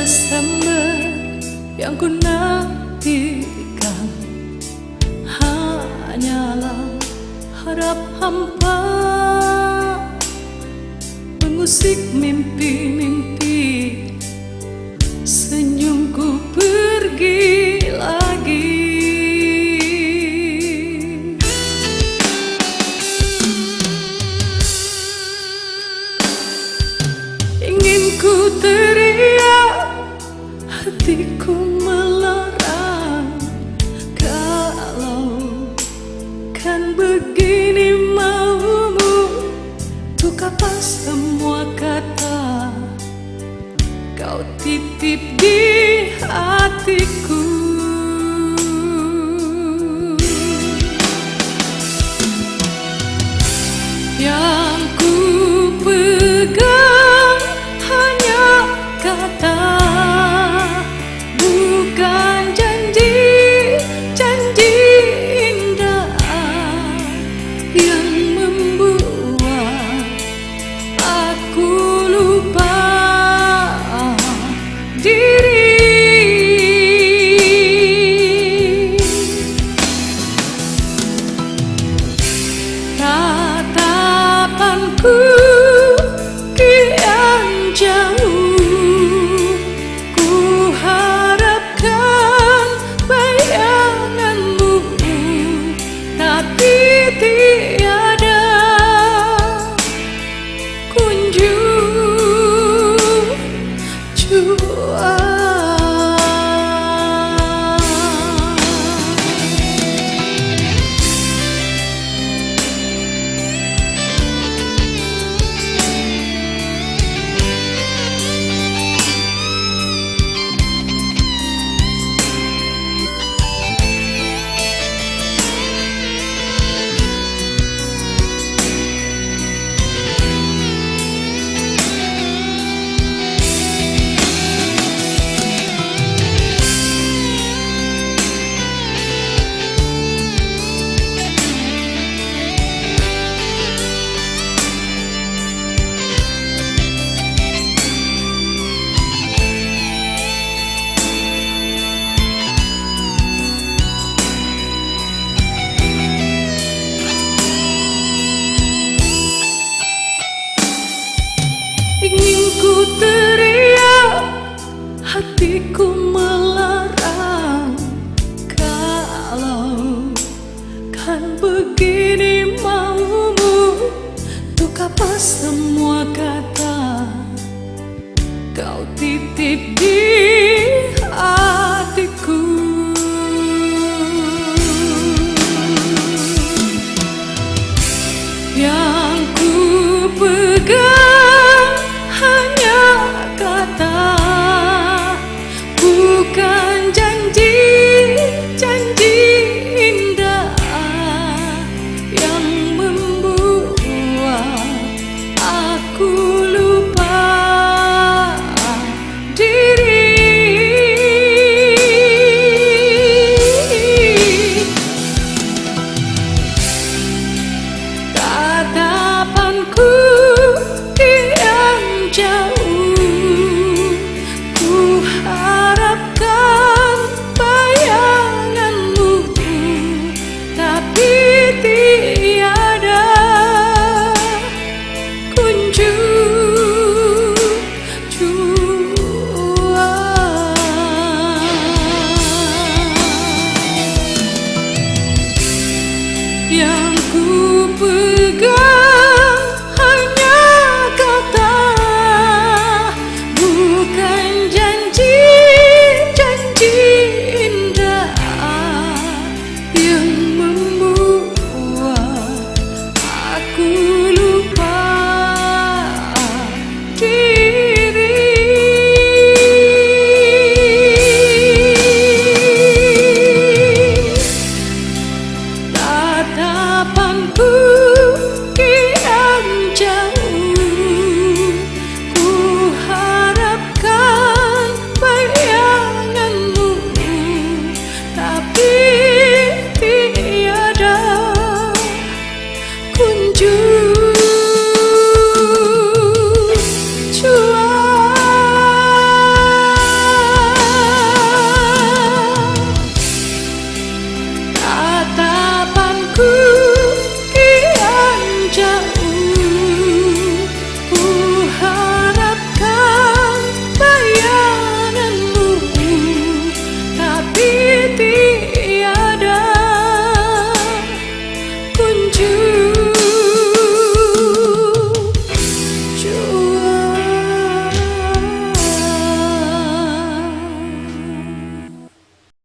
Desember yang ku nantikan hanyalah harap hampa mengusik mimpi-mimpi, senyumku pergi lagi. Ingin ku teriak, hatiku melarang. Kalau kan begini maumu, untuk apa semua kata kau titip di hatiku. Yang ku pegang hanya kata, bukan janji-janji indah yang membuat aku lupa diri. Tatapanku kian jauh, ku harapkan bayanganmu, tapi tiada kunjung jua. Ingin ku teriak, hatiku melarang. Kalau kan begini maumu, untuk apa semua kata kau titip di hatiku. Yang ku pegang hanya kata, bukan janji-janji indah yang membuat aku lupa diri. Tatapanku kian jauh, ku harapkan bayanganmu, tapi tiada kunjung jua. Yang ku pegang hanya kata, bukan janji-janji indah yang membuat aku lupa diri. Tatapanku kian jauh, ku harapkan bayanganmu, tapi tiada kunjung.